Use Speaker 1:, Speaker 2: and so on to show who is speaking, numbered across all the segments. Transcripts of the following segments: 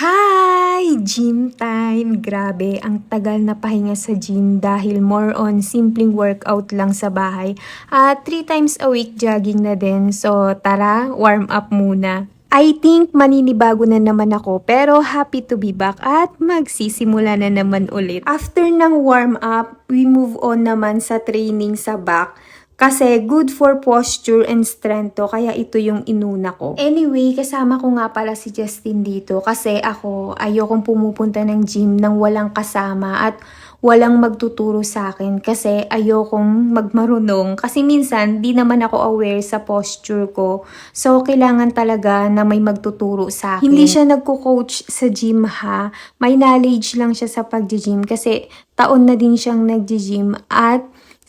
Speaker 1: Hi! Gym time! Grabe, ang tagal na pahinga sa gym dahil more on simpleng workout lang sa bahay. At 3 times a week jogging na din. So tara, warm up muna. I think maninibago na naman ako pero happy to be back at magsisimula na naman ulit. After ng warm up, we move on naman sa training sa back. Kasi good for posture and strength to, kaya ito yung inuna ko. Anyway, kasama ko nga pala si Justin dito kasi ako ayokong pumupunta ng gym nang walang kasama at walang magtuturo sa akin kasi ayokong magmarunong. Kasi minsan, di naman ako aware sa posture ko. So, kailangan talaga na may magtuturo sa akin. Hindi siya nagko-coach sa gym ha. May knowledge lang siya sa pag-gym kasi taon na din siyang nag-gym at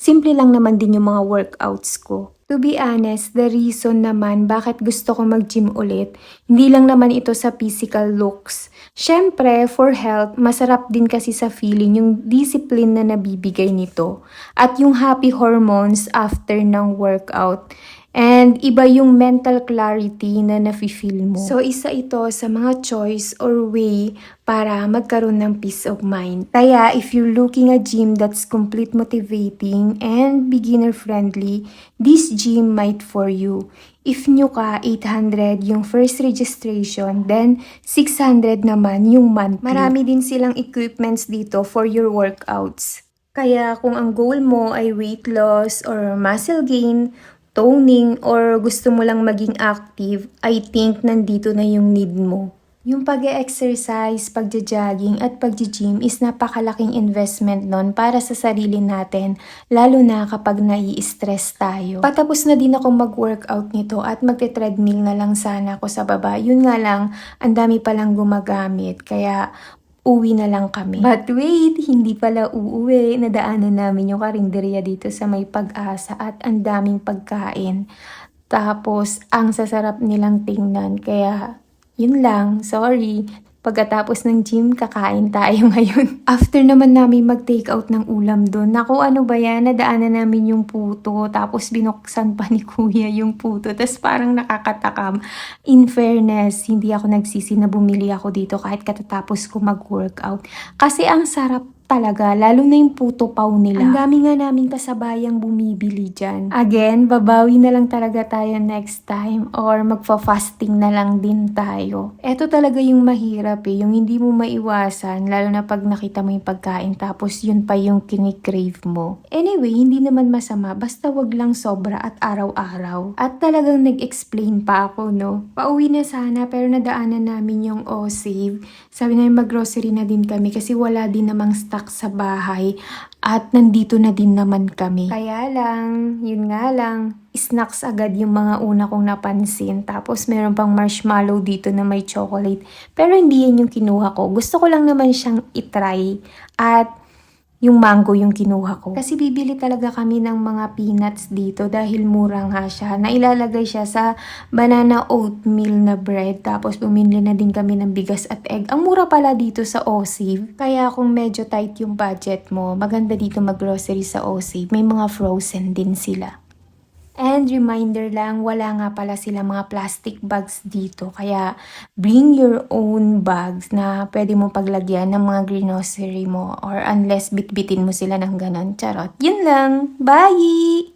Speaker 1: simple lang naman din yung mga workouts ko. To be honest, the reason naman bakit gusto ko mag-gym ulit, hindi lang naman ito sa physical looks. Syempre, for health, masarap din kasi sa feeling yung discipline na nabibigay nito. At yung happy hormones after ng workout. And iba yung mental clarity na nafe-feel mo. So, isa ito sa mga choice or way para magkaroon ng peace of mind. Kaya, if you're looking at gym that's complete motivating and beginner-friendly, this gym might for you. If new ka, 800 yung first registration, then 600 naman yung monthly. Marami din silang equipments dito for your workouts. Kaya kung ang goal mo ay weight loss or muscle gain, toning, or gusto mo lang maging active, I think nandito na yung need mo. Yung pag-exercise, pagja-jogging at pagja-gym is napakalaking investment nun para sa sarili natin, lalo na kapag nai-stress tayo. Patapos na din ako mag-workout nito at magte-treadmill na lang sana ako sa baba. Yun nga lang, ang dami palang gumagamit, kaya uwi na lang kami. But wait, hindi pala uuwi. Nadaanan namin yung karinderya dito sa may Pag-asa at ang daming pagkain. Tapos, ang sasarap nilang tingnan. Kaya, yun lang. Sorry. Pagkatapos ng gym, kakain tayo ngayon. After naman namin mag-take out ng ulam doon, naku ano ba yan, nadaanan namin yung puto, tapos binuksan pa ni kuya yung puto, tapos parang nakakatakam. In fairness, hindi ako nagsisi na bumili ako dito kahit katatapos ko mag-workout. Kasi ang sarap talaga, lalo na yung puto paw nila. Ang dami nga naming kasabayang bumibili dyan. Again, babawi na lang talaga tayo next time or magfa-fasting na lang din tayo. Eto talaga yung mahirap yung hindi mo maiwasan, lalo na pag nakita mo yung pagkain tapos yun pa yung kinikrave mo. Anyway, hindi naman masama, basta wag lang sobra at araw-araw. At talagang nag-explain pa ako, no? Pauwi na sana pero nadaanan namin yung O-Save. Sabi na mag-grocery na din kami kasi wala din namang stock sa bahay at nandito na din naman kami. Kaya lang, yun nga lang, snacks agad yung mga una kong napansin. Tapos meron pang marshmallow dito na may chocolate. Pero hindi yan yung kinuha ko. Gusto ko lang naman siyang itry at yung mango yung kinuha ko. Kasi bibili talaga kami ng mga peanuts dito dahil mura nga siya. Nailalagay siya sa banana oatmeal na bread. Tapos bumili na din kami ng bigas at egg. Ang mura pala dito sa O-Save. Kaya kung medyo tight yung budget mo, maganda dito mag-grocery sa O-Save. May mga frozen din sila. And reminder lang, wala nga pala sila mga plastic bags dito. Kaya bring your own bags na pwede mo paglagyan ng mga grocery mo. Or unless bitbitin mo sila ng ganon. Charot. Yun lang. Bye!